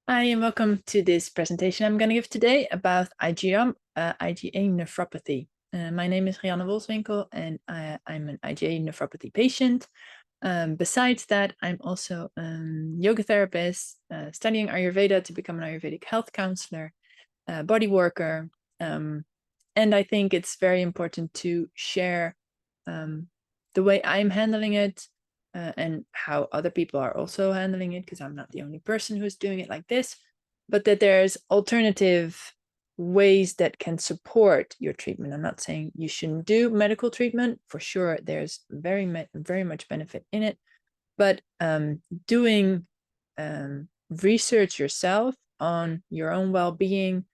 Hi, and welcome to this presentation I'm going to give today about IgA nephropathy. My name is Rianne Wolfswinkel, and I'm an IgA nephropathy patient. Besides that, I'm also a yoga therapist, studying Ayurveda to become an Ayurvedic health counselor, body worker, and I think it's very important to share the way I'm handling it, and how other people are also handling it, because I'm not the only person who's doing it like this, but that there's alternative ways that can support your treatment. I'm not saying you shouldn't do medical treatment. For sure, there's very much benefit in it, but doing research yourself on your own well-being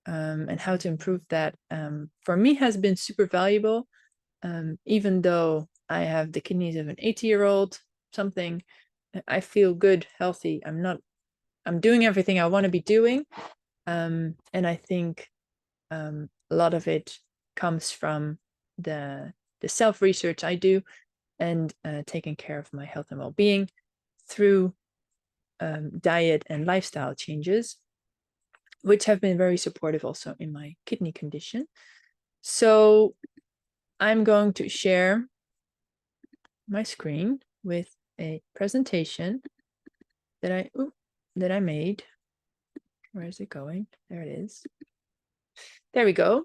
and how to improve that, for me, has been super valuable. Even though I have the kidneys of an 80-year-old something, I feel good, healthy. I'm doing everything I want to be doing. And I think a lot of it comes from the self-research I do, and taking care of my health and well-being through diet and lifestyle changes, which have been very supportive also in my kidney condition. So I'm going to share my screen with a presentation that I made. Where is it going? There it is. There we go.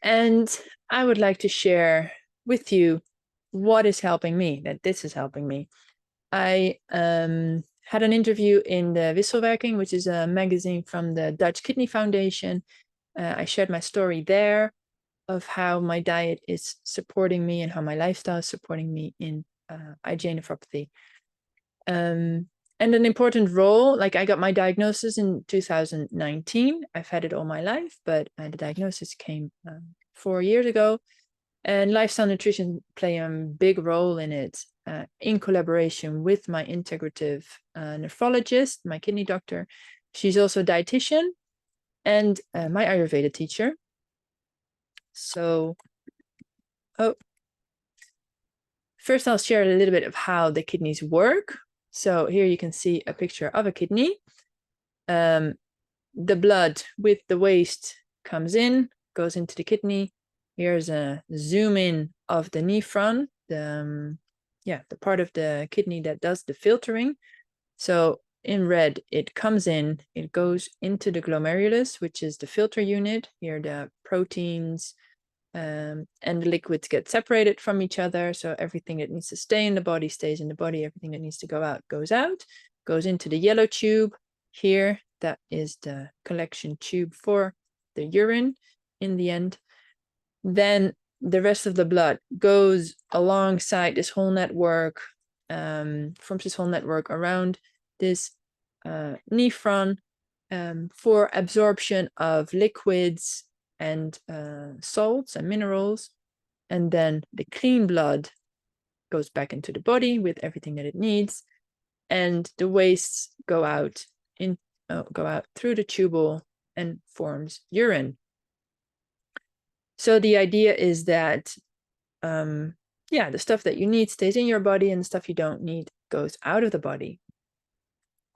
And I would like to share with you what is helping me, that this is helping me. I had an interview in the Wisselwerking, which is a magazine from the Dutch Kidney Foundation. I shared my story there of how my diet is supporting me and how my lifestyle is supporting me in IgA nephropathy. And an important role, like I got my diagnosis in 2019. I've had it all my life, but the diagnosis came 4 years ago. And lifestyle nutrition play a big role in it, in collaboration with my integrative nephrologist, my kidney doctor. She's also a dietitian and my Ayurveda teacher. So, first I'll share a little bit of how the kidneys work. So here you can see a picture of a kidney. The blood with the waste comes in, goes into the kidney. Here's a zoom in of the nephron, the part of the kidney that does the filtering. So in red, it comes in, it goes into the glomerulus, which is the filter unit. Here the proteins and the liquids get separated from each other. So everything that needs to stay in the body stays in the body. Everything that needs to go out, goes into the yellow tube. Here, that is the collection tube for the urine in the end. Then the rest of the blood goes alongside this whole network, forms this whole network around this nephron, for absorption of liquids and salts and minerals. And then the clean blood goes back into the body with everything that it needs, and the wastes go out through the tubule and forms urine. So the idea is that the stuff that you need stays in your body, and the stuff you don't need goes out of the body.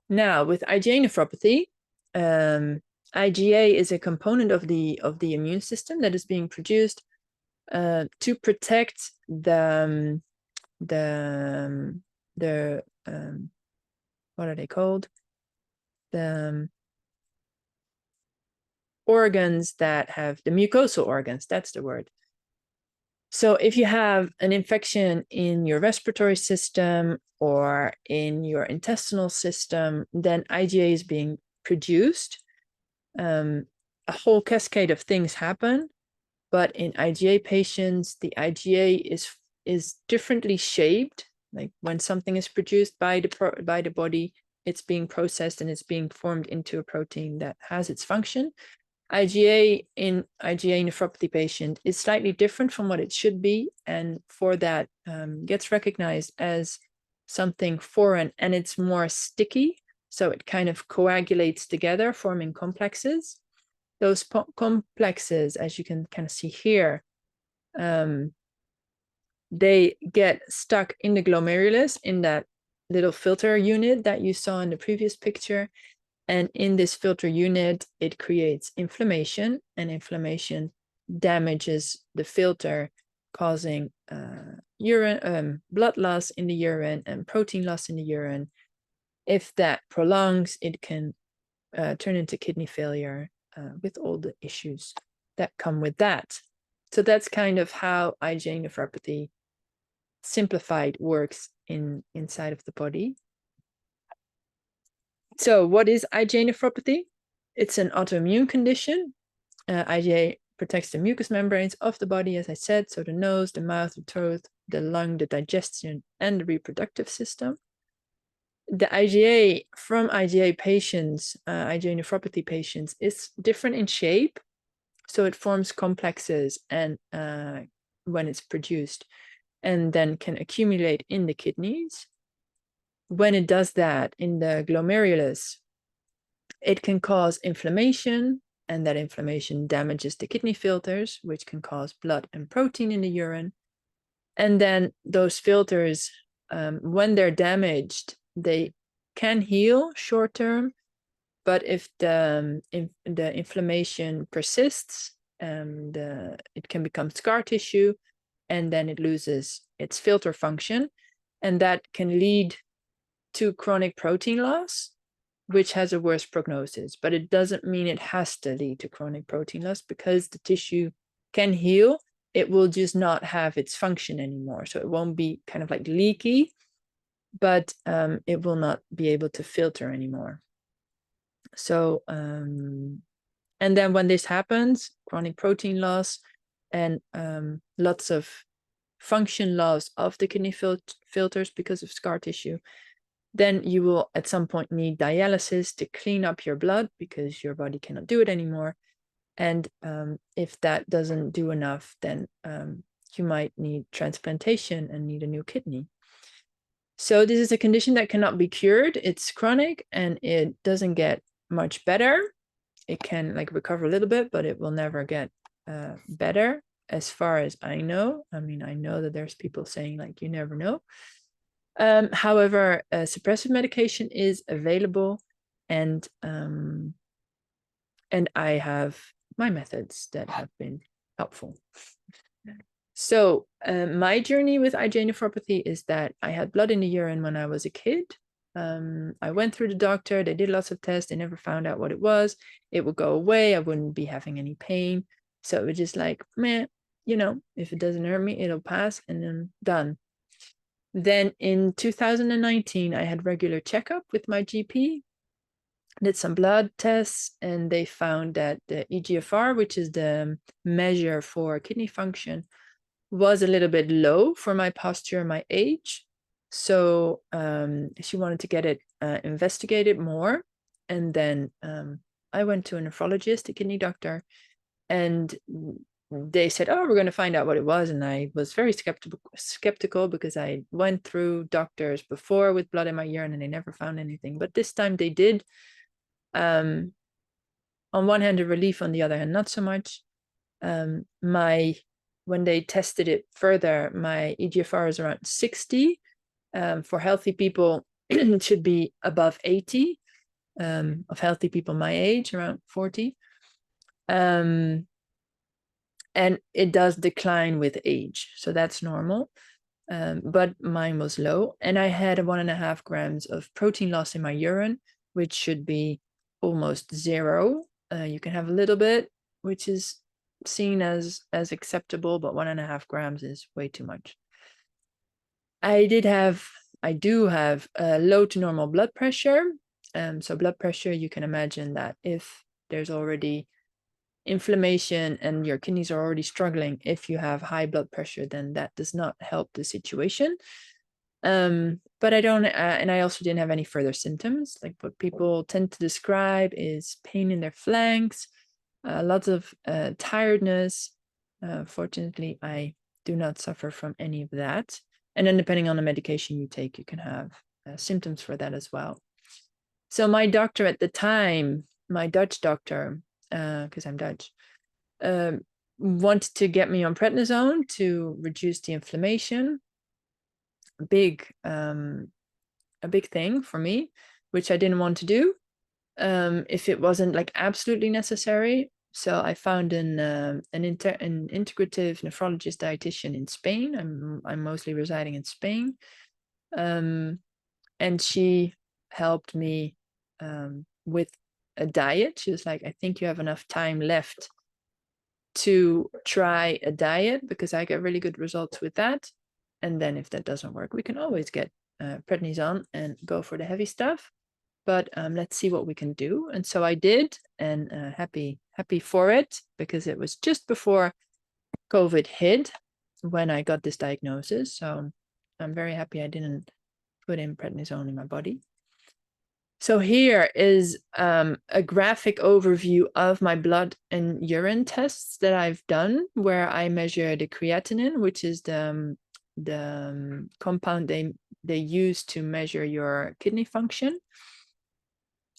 Now, with IgA nephropathy, IgA is a component of the immune system that is being produced to protect the what are they called? The organs that have the mucosal organs, that's the word. So if you have an infection in your respiratory system or in your intestinal system, then IgA is being produced. A whole cascade of things happen, but in IgA patients, the IgA is differently shaped. Like when something is produced by the body, it's being processed and it's being formed into a protein that has its function. IgA in IgA nephropathy patient is slightly different from what it should be, and for that gets recognized as something foreign, and it's more sticky, so it kind of coagulates together, forming complexes. Those complexes, as you can kind of see here, they get stuck in the glomerulus, in that little filter unit that you saw in the previous picture. And in this filter unit, it creates inflammation, and inflammation damages the filter, causing blood loss in the urine and protein loss in the urine. If that prolongs, it can turn into kidney failure with all the issues that come with that. So that's kind of how IgA nephropathy simplified works inside of the body. So what is IgA nephropathy? It's an autoimmune condition. IgA protects the mucous membranes of the body, as I said, so the nose, the mouth, the throat, the lung, the digestion, and the reproductive system. The IgA from IgA patients, IgA nephropathy patients, is different in shape. So it forms complexes and when it's produced, and then can accumulate in the kidneys. When it does that in the glomerulus, it can cause inflammation, and that inflammation damages the kidney filters, which can cause blood and protein in the urine. And then those filters, when they're damaged, they can heal short term, but if the inflammation persists, it can become scar tissue, and then it loses its filter function, and that can lead to chronic protein loss, which has a worse prognosis. But it doesn't mean it has to lead to chronic protein loss, because the tissue can heal. It will just not have its function anymore. So it won't be kind of like leaky, but it will not be able to filter anymore. So, and then when this happens, chronic protein loss and lots of function loss of the kidney filters because of scar tissue, then you will at some point need dialysis to clean up your blood, because your body cannot do it anymore. And if that doesn't do enough, then you might need transplantation and need a new kidney. So this is a condition that cannot be cured. It's chronic and it doesn't get much better. It can like recover a little bit, but it will never get better, as far as I know. I mean, I know that there's people saying like, you never know. However, suppressive medication is available, and I have my methods that have been helpful. So my journey with IgA nephropathy is that I had blood in the urine when I was a kid. I went through the doctor, they did lots of tests, they never found out what it was. It would go away, I wouldn't be having any pain. So it was just like, meh, you know, if it doesn't hurt me, it'll pass, and then done. Then in 2019, I had regular checkup with my GP, did some blood tests, and they found that the eGFR, which is the measure for kidney function, was a little bit low for my posture and my age. So she wanted to get it investigated more. And then I went to a nephrologist, a kidney doctor, and they said, oh, we're going to find out what it was. And I was very skeptical because I went through doctors before with blood in my urine and they never found anything. But this time they did. On one hand, a relief, on the other hand, not so much. When they tested it further, my eGFR is around 60. For healthy people, it should be above 80. Of healthy people my age, around 40. And it does decline with age, so that's normal. But mine was low, and I had 1.5 grams of protein loss in my urine, which should be almost 0. You can have a little bit, which is seen as acceptable, but 1.5 grams is way too much. I do have a low to normal blood pressure. So blood pressure, you can imagine that if there's already inflammation and your kidneys are already struggling, if you have high blood pressure, then that does not help the situation. But I don't, and I also didn't have any further symptoms. Like what people tend to describe is pain in their flanks, lots of tiredness. Fortunately, I do not suffer from any of that. And then depending on the medication you take, you can have symptoms for that as well. So my doctor at the time, my Dutch doctor, because I'm Dutch, wanted to get me on prednisone to reduce the inflammation. Big a big thing for me, which I didn't want to do if it wasn't like absolutely necessary. So I found an integrative nephrologist dietitian in Spain. I'm mostly residing in Spain, and she helped me with a diet. She was like, I think you have enough time left to try a diet, because I get really good results with that. And then if that doesn't work, we can always get prednisone and go for the heavy stuff. But let's see what we can do. And so I did, and happy for it, because it was just before COVID hit when I got this diagnosis. So I'm very happy I didn't put in prednisone in my body. So here is a graphic overview of my blood and urine tests that I've done, where I measure the creatinine, which is the compound they use to measure your kidney function.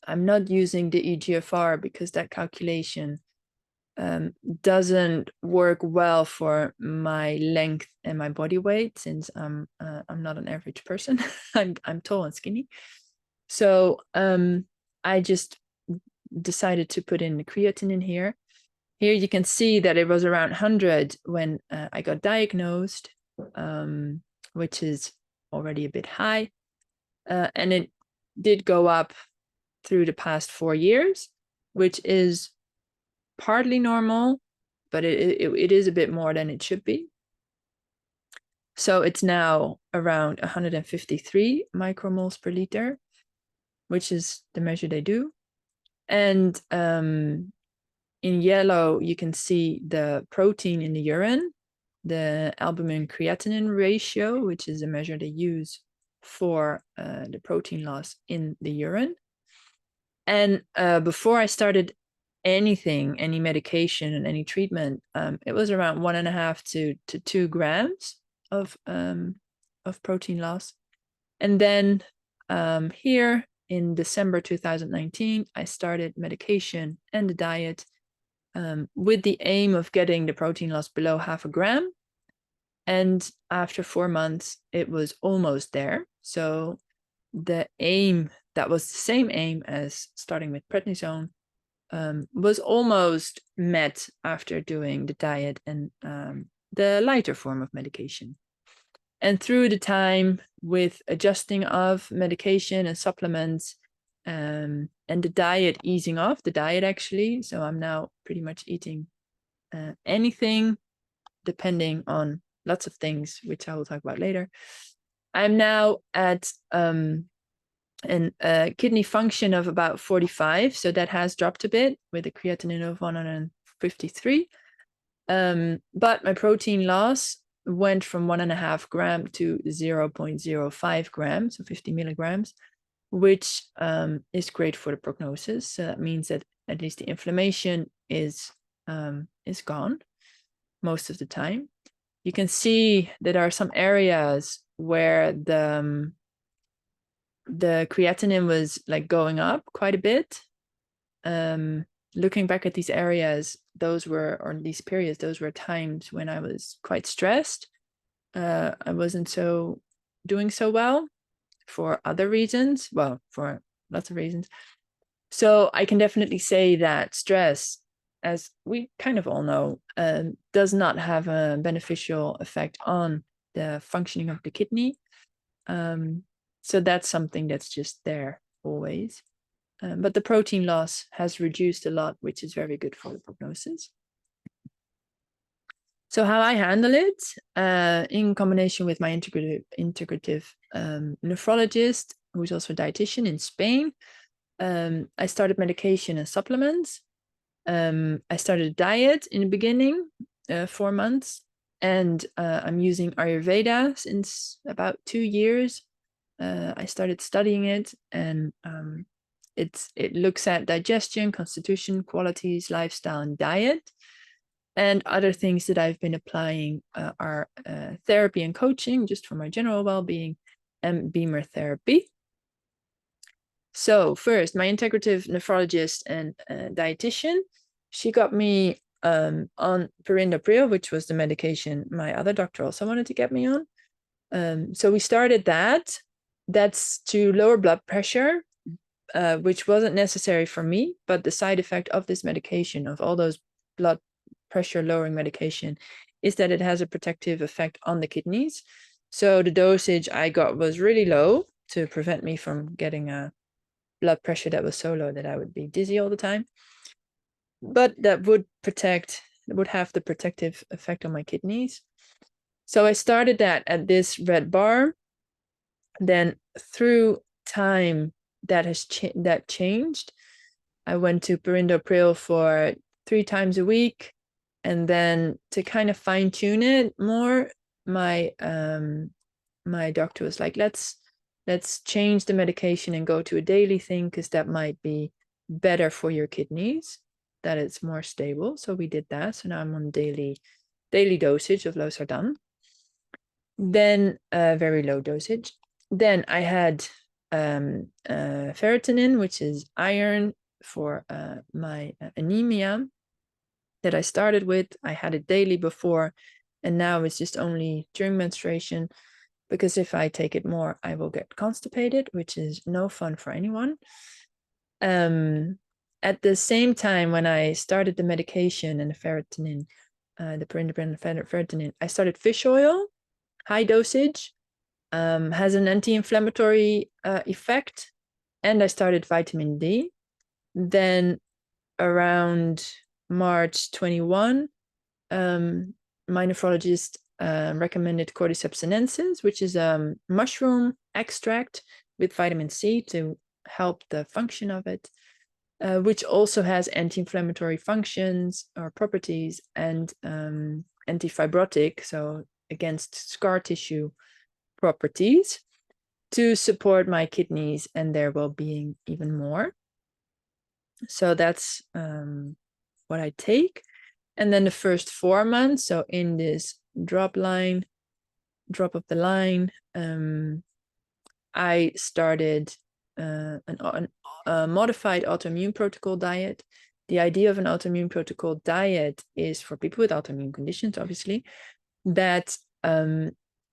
I'm not using the eGFR because that calculation doesn't work well for my length and my body weight, since I'm not an average person. I'm tall and skinny. So I just decided to put in the creatinine here. Here you can see that it was around 100 when I got diagnosed, which is already a bit high. And it did go up through the past 4 years, which is partly normal, but it is a bit more than it should be. So it's now around 153 micromoles per liter, which is the measure they do. And in yellow, you can see the protein in the urine, the albumin-creatinine ratio, which is a measure they use for the protein loss in the urine. And before I started anything, any medication and any treatment, it was around 1.5 to 2 grams of protein loss. And then here in December 2019, I started medication and the diet with the aim of getting the protein loss below 0.5 gram. And after 4 months, it was almost there. So the aim, that was the same aim as starting with prednisone, was almost met after doing the diet and the lighter form of medication. And through the time, with adjusting of medication and supplements, and the diet easing off, the diet actually, so I'm now pretty much eating anything, depending on lots of things, which I will talk about later. I'm now at kidney function of about 45, so that has dropped a bit with a creatinine of 153. But my protein loss went from 1.5 gram to 0.05 grams, so 50 milligrams, which is great for the prognosis. So that means that at least the inflammation is gone most of the time. You can see that there are some areas where the creatinine was like going up quite a bit. Looking back at these areas, those were times when I was quite stressed. I wasn't doing so well for other reasons, well, for lots of reasons. So I can definitely say that stress, as we kind of all know, does not have a beneficial effect on the functioning of the kidney. So that's something that's just there always. But the protein loss has reduced a lot, which is very good for the prognosis. So how I handle it, in combination with my integrative nephrologist, who's also a dietitian in Spain, I started medication and supplements. I started a diet in the beginning, 4 months, and I'm using Ayurveda since about 2 years. I started studying it, and it looks at digestion, constitution, qualities, lifestyle, and diet. And other things that I've been applying are therapy and coaching, just for my general well-being, and Beamer therapy. So first, my integrative nephrologist and dietitian, she got me on perindopril, which was the medication my other doctor also wanted to get me on. So we started that. That's to lower blood pressure, which wasn't necessary for me, but the side effect of this medication, of all those blood pressure lowering medication, is that it has a protective effect on the kidneys. So the dosage I got was really low to prevent me from getting a blood pressure that was so low that I would be dizzy all the time. But that would have the protective effect on my kidneys. So I started that at this red bar. Then through time, that changed. I went to perindopril for 3 times a week, and then to kind of fine tune it more, my doctor was like, let's change the medication and go to a daily thing, because that might be better for your kidneys, that it's more stable. So we did that. So now I'm on daily dosage of losartan. Then very low dosage. Then I had ferritin, which is iron for my anemia, that I started with. I had it daily before, and now it's just only during menstruation, because if I take it more, I will get constipated, which is no fun for anyone. At the same time, when I started the medication and the ferritin, the perindopril and ferritin, I started fish oil, high dosage, has an anti-inflammatory effect, and I started vitamin D. Then around March 21, my nephrologist recommended cordyceps sinensis, which is a mushroom extract with vitamin C to help the function of it, which also has anti-inflammatory functions or properties, and anti-fibrotic, so against scar tissue properties, to support my kidneys and their well-being even more. So that's what I take. And then the first 4 months, so in this drop of the line, I started a modified autoimmune protocol diet. The idea of an autoimmune protocol diet is for people with autoimmune conditions, obviously, that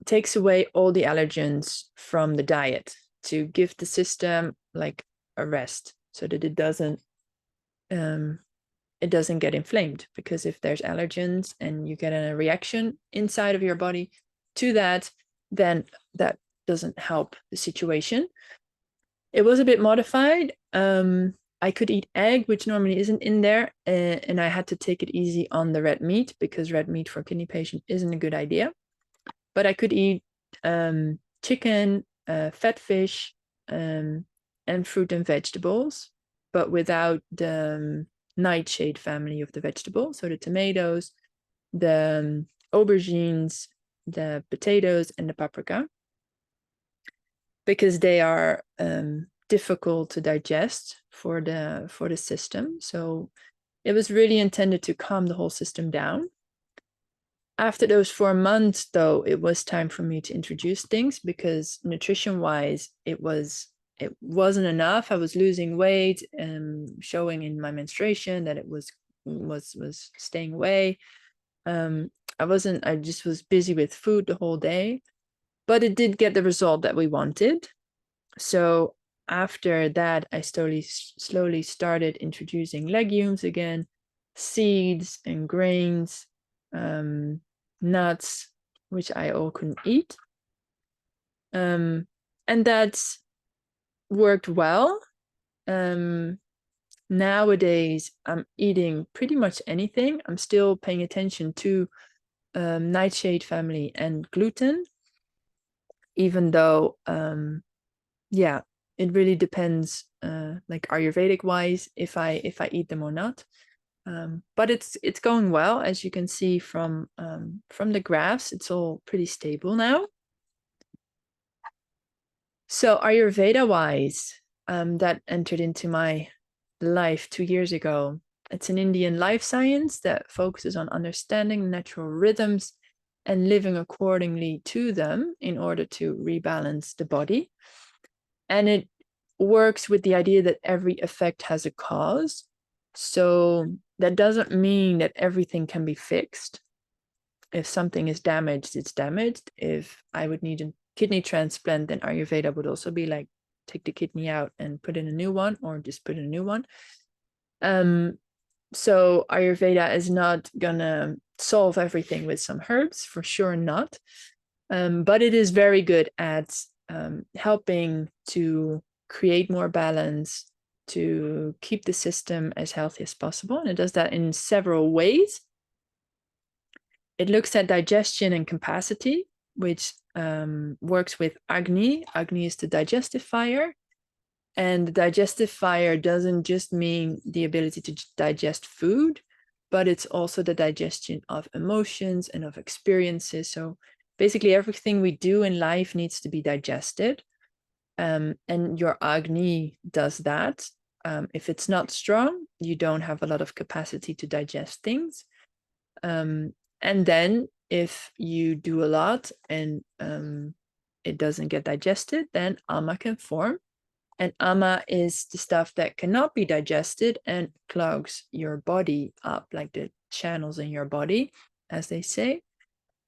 takes away all the allergens from the diet to give the system like a rest, so that it doesn't get inflamed. Because if there's allergens and you get a reaction inside of your body to that, then that doesn't help the situation. It was a bit modified. I could eat egg, which normally isn't in there, and I had to take it easy on the red meat, because red meat for a kidney patient isn't a good idea. But I could eat chicken, fat fish, and fruit and vegetables, but without the nightshade family of the vegetables. So the tomatoes, the aubergines, the potatoes, and the paprika, because they are difficult to digest for the system. So it was really intended to calm the whole system down. After those 4 months, though, it was time for me to introduce things, because nutrition-wise, it wasn't enough. I was losing weight and showing in my menstruation that it was staying away. I just was busy with food the whole day, but it did get the result that we wanted. So after that, I slowly started introducing legumes again, seeds and grains, nuts, which I all couldn't eat. And that's worked well. Nowadays, I'm eating pretty much anything. I'm still paying attention to nightshade family and gluten, even though, it really depends, like Ayurvedic wise, if I eat them or not. But it's going well, as you can see from the graphs. It's all pretty stable now. So Ayurveda wise, that entered into my life 2 years ago. It's an Indian life science that focuses on understanding natural rhythms and living accordingly to them in order to rebalance the body. And it works with the idea that every effect has a cause. So that doesn't mean that everything can be fixed. If something is damaged, it's damaged. If I would need a kidney transplant, then Ayurveda would also be like, take the kidney out and put in a new one, or just put in a new one. So Ayurveda is not gonna solve everything with some herbs, for sure not. But it is very good at helping to create more balance, to keep the system as healthy as possible. And it does that in several ways. It looks at digestion and capacity, which works with Agni. Agni is the digestive fire. And the digestive fire doesn't just mean the ability to digest food, but it's also the digestion of emotions and of experiences. So basically everything we do in life needs to be digested. And your Agni does that. If it's not strong, you don't have a lot of capacity to digest things. And then if you do a lot and it doesn't get digested, then Ama can form. And Ama is the stuff that cannot be digested and clogs your body up, like the channels in your body, as they say.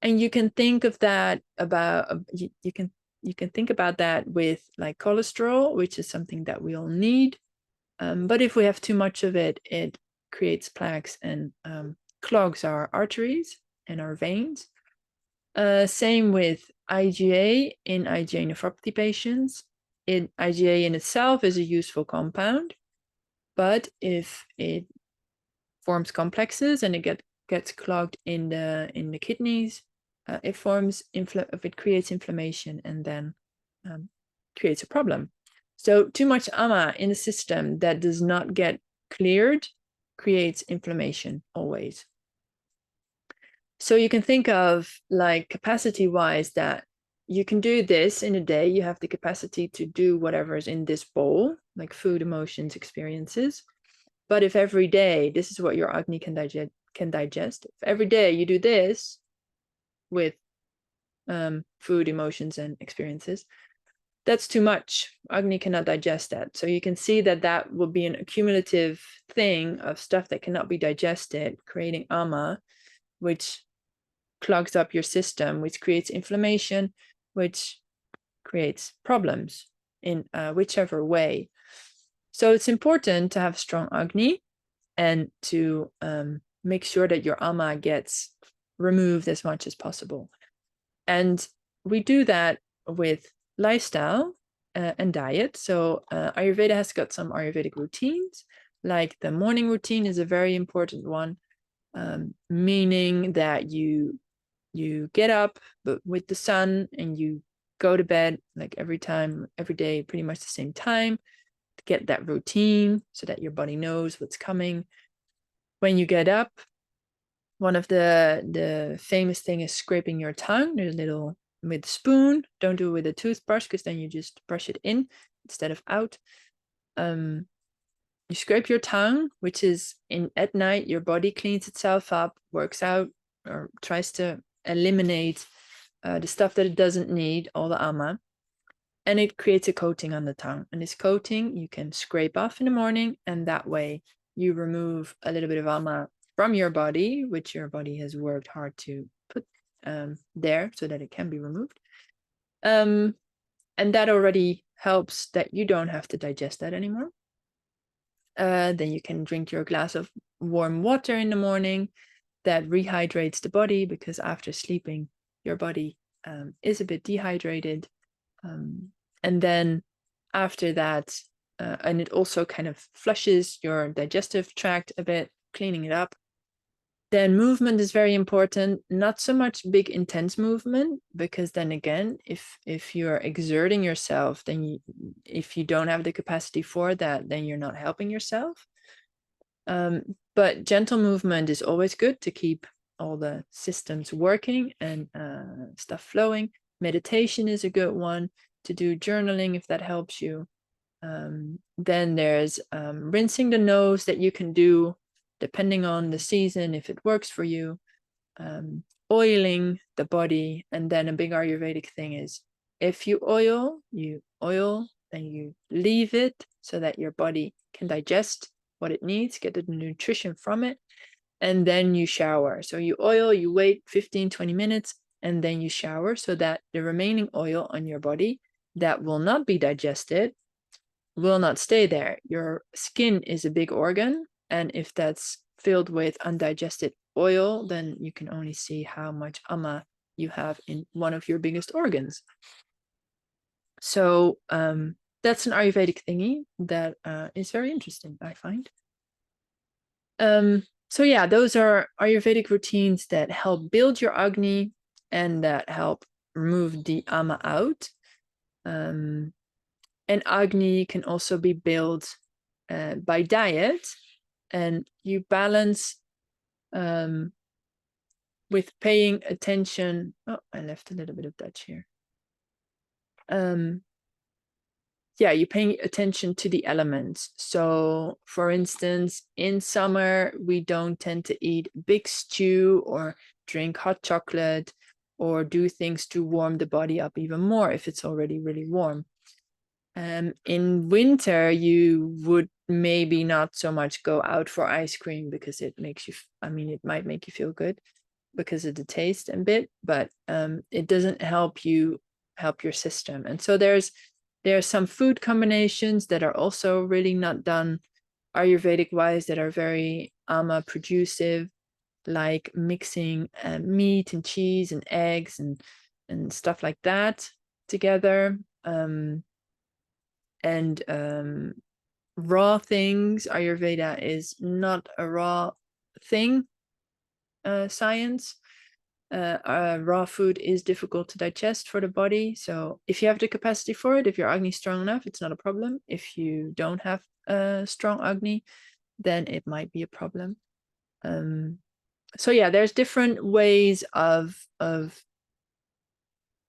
And you can think of that about, you can think about that with like cholesterol, which is something that we all need. But if we have too much of it, it creates plaques and clogs our arteries and our veins. Same with IgA in IgA nephropathy patients. IgA in itself is a useful compound, but if it forms complexes and it gets clogged in the kidneys, it creates inflammation and then creates a problem. So too much Ama in the system that does not get cleared creates inflammation always. So you can think of like capacity-wise that you can do this in a day. You have the capacity to do whatever is in this bowl, like food, emotions, experiences. But if every day, this is what your Agni can digest. If every day you do this with food, emotions, and experiences, that's too much. Agni cannot digest that. So you can see that that will be an accumulative thing of stuff that cannot be digested, creating Ama, which clogs up your system, which creates inflammation, which creates problems in whichever way. So it's important to have strong Agni and to make sure that your Ama gets removed as much as possible. And we do that with lifestyle and diet. So Ayurveda has got some Ayurvedic routines, like the morning routine is a very important one, meaning that you get up with the sun and you go to bed like every day, pretty much the same time, to get that routine so that your body knows what's coming. When you get up, one of the famous thing is scraping your tongue. There's a little with a spoon. Don't do it with a toothbrush because then you just brush it in instead of out. You scrape your tongue, which is at night, your body cleans itself up, works out, or tries to eliminate the stuff that it doesn't need, all the Ama, and it creates a coating on the tongue. And this coating you can scrape off in the morning, and that way you remove a little bit of Ama from your body, which your body has worked hard to put there so that it can be removed. And that already helps that you don't have to digest that anymore. Then you can drink your glass of warm water in the morning. That rehydrates the body, because after sleeping, your body is a bit dehydrated. And then after that, and it also kind of flushes your digestive tract a bit, cleaning it up. Then movement is very important, not so much big intense movement, because then again, if you're exerting yourself, then if you don't have the capacity for that, then you're not helping yourself. But gentle movement is always good to keep all the systems working and stuff flowing. Meditation is a good one to do, journaling if that helps you. Then there's rinsing the nose that you can do depending on the season, if it works for you. Oiling the body. And then a big Ayurvedic thing is, if you oil, then you leave it so that your body can digest what it needs, get the nutrition from it, and then you shower. So you oil, you wait 15-20 minutes, and then you shower, so that the remaining oil on your body that will not be digested will not stay there. Your skin is a big organ, and if that's filled with undigested oil, then you can only see how much ama you have in one of your biggest organs. So that's an Ayurvedic thingy that is very interesting, I find. So yeah, those are Ayurvedic routines that help build your Agni and that help remove the ama out. And Agni can also be built by diet, and you balance with paying attention. Oh, I left a little bit of Dutch here. Yeah, you're paying attention to the elements. So, for instance, in summer, we don't tend to eat big stew or drink hot chocolate or do things to warm the body up even more if it's already really warm. In winter, you would maybe not so much go out for ice cream because it makes you, it might make you feel good because of the taste and bit, but it doesn't help your system. And so there are some food combinations that are also really not done Ayurvedic wise that are very ama producive, like mixing meat and cheese and eggs and stuff like that together. And raw things. Ayurveda is not a raw thing science. Raw food is difficult to digest for the body. So if you have the capacity for it, if your Agni is strong enough, it's not a problem. If you don't have a strong Agni, then it might be a problem. So yeah, there's different ways of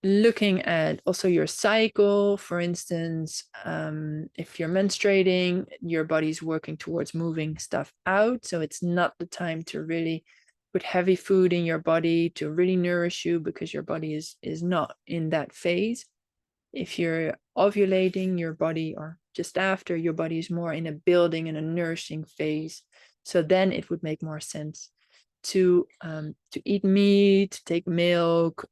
looking at also your cycle. For instance, if you're menstruating, your body's working towards moving stuff out. So it's not the time to really put heavy food in your body to really nourish you because your body is not in that phase. If you're ovulating, your body, or just after, your body is more in a building and a nourishing phase. So then it would make more sense to eat meat, to take milk.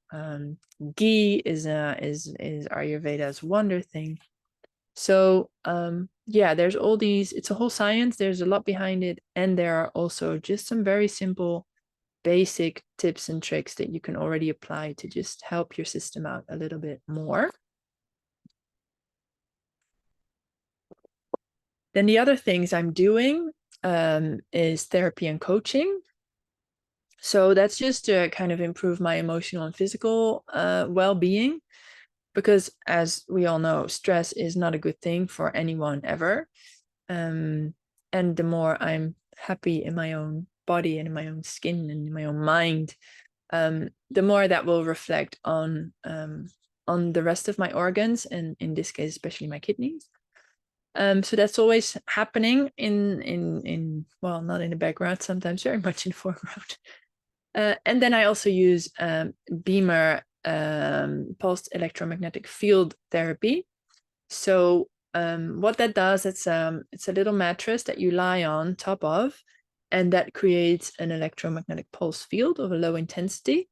Ghee is Ayurveda's wonder thing. So yeah, there's all these. It's a whole science. There's a lot behind it, and there are also just some very simple, basic tips and tricks that you can already apply to just help your system out a little bit more. Then the other things I'm doing is therapy and coaching. So that's just to kind of improve my emotional and physical well-being, because as we all know, stress is not a good thing for anyone ever. And the more I'm happy in my own body and in my own skin and in my own mind, the more that will reflect on the rest of my organs, and in this case, especially my kidneys. So that's always happening in well, not in the background, sometimes very much in the foreground. And then I also use Beamer pulsed electromagnetic field therapy. So what that does, it's a little mattress that you lie on top of, and that creates an electromagnetic pulse field of a low intensity.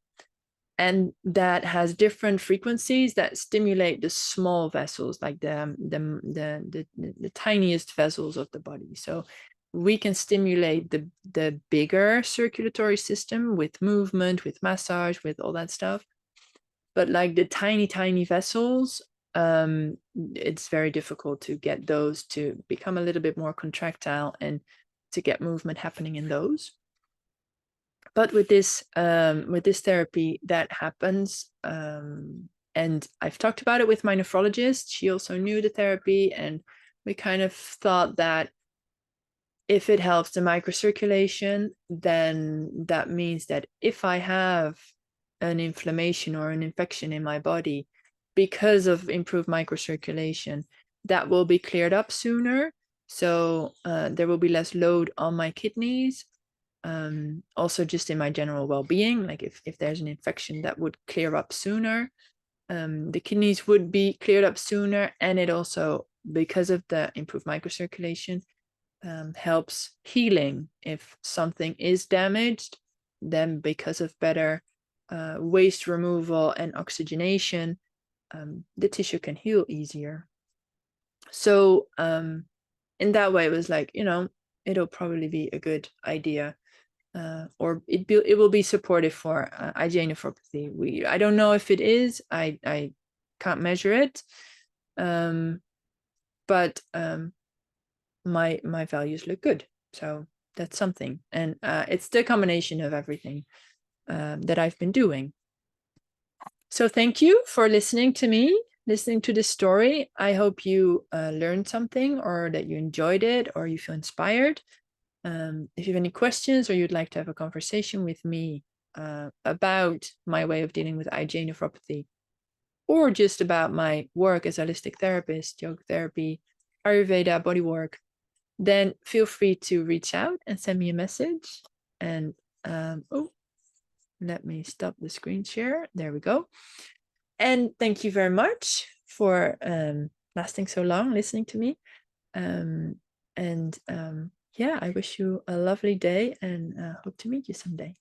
And that has different frequencies that stimulate the small vessels, like the tiniest vessels of the body. So we can stimulate the bigger circulatory system with movement, with massage, with all that stuff. But like the tiny vessels, it's very difficult to get those to become a little bit more contractile and to get movement happening in those. But with this therapy, that happens. And I've talked about it with my nephrologist. She also knew the therapy, and we kind of thought that if it helps the microcirculation, then that means that if I have an inflammation or an infection in my body because of improved microcirculation, that will be cleared up sooner. So there will be less load on my kidneys. Also just in my general well-being, like if there's an infection, that would clear up sooner. The kidneys would be cleared up sooner, and it also, because of the improved microcirculation, helps healing. If something is damaged, then because of better waste removal and oxygenation, the tissue can heal easier. So in that way, it was like, it'll probably be a good idea, or it will be supportive for IgA nephropathy. I don't know if it is. I can't measure it, but my values look good. So that's something, and it's the combination of everything that I've been doing. So thank you for listening to me, listening to this story. I hope you learned something, or that you enjoyed it, or you feel inspired. If you have any questions, or you'd like to have a conversation with me about my way of dealing with IgA nephropathy, or just about my work as a holistic therapist, yoga therapy, Ayurveda, bodywork, then feel free to reach out and send me a message. And let me stop the screen share. There we go. And thank you very much for lasting so long, listening to me. Yeah, I wish you a lovely day, and hope to meet you someday.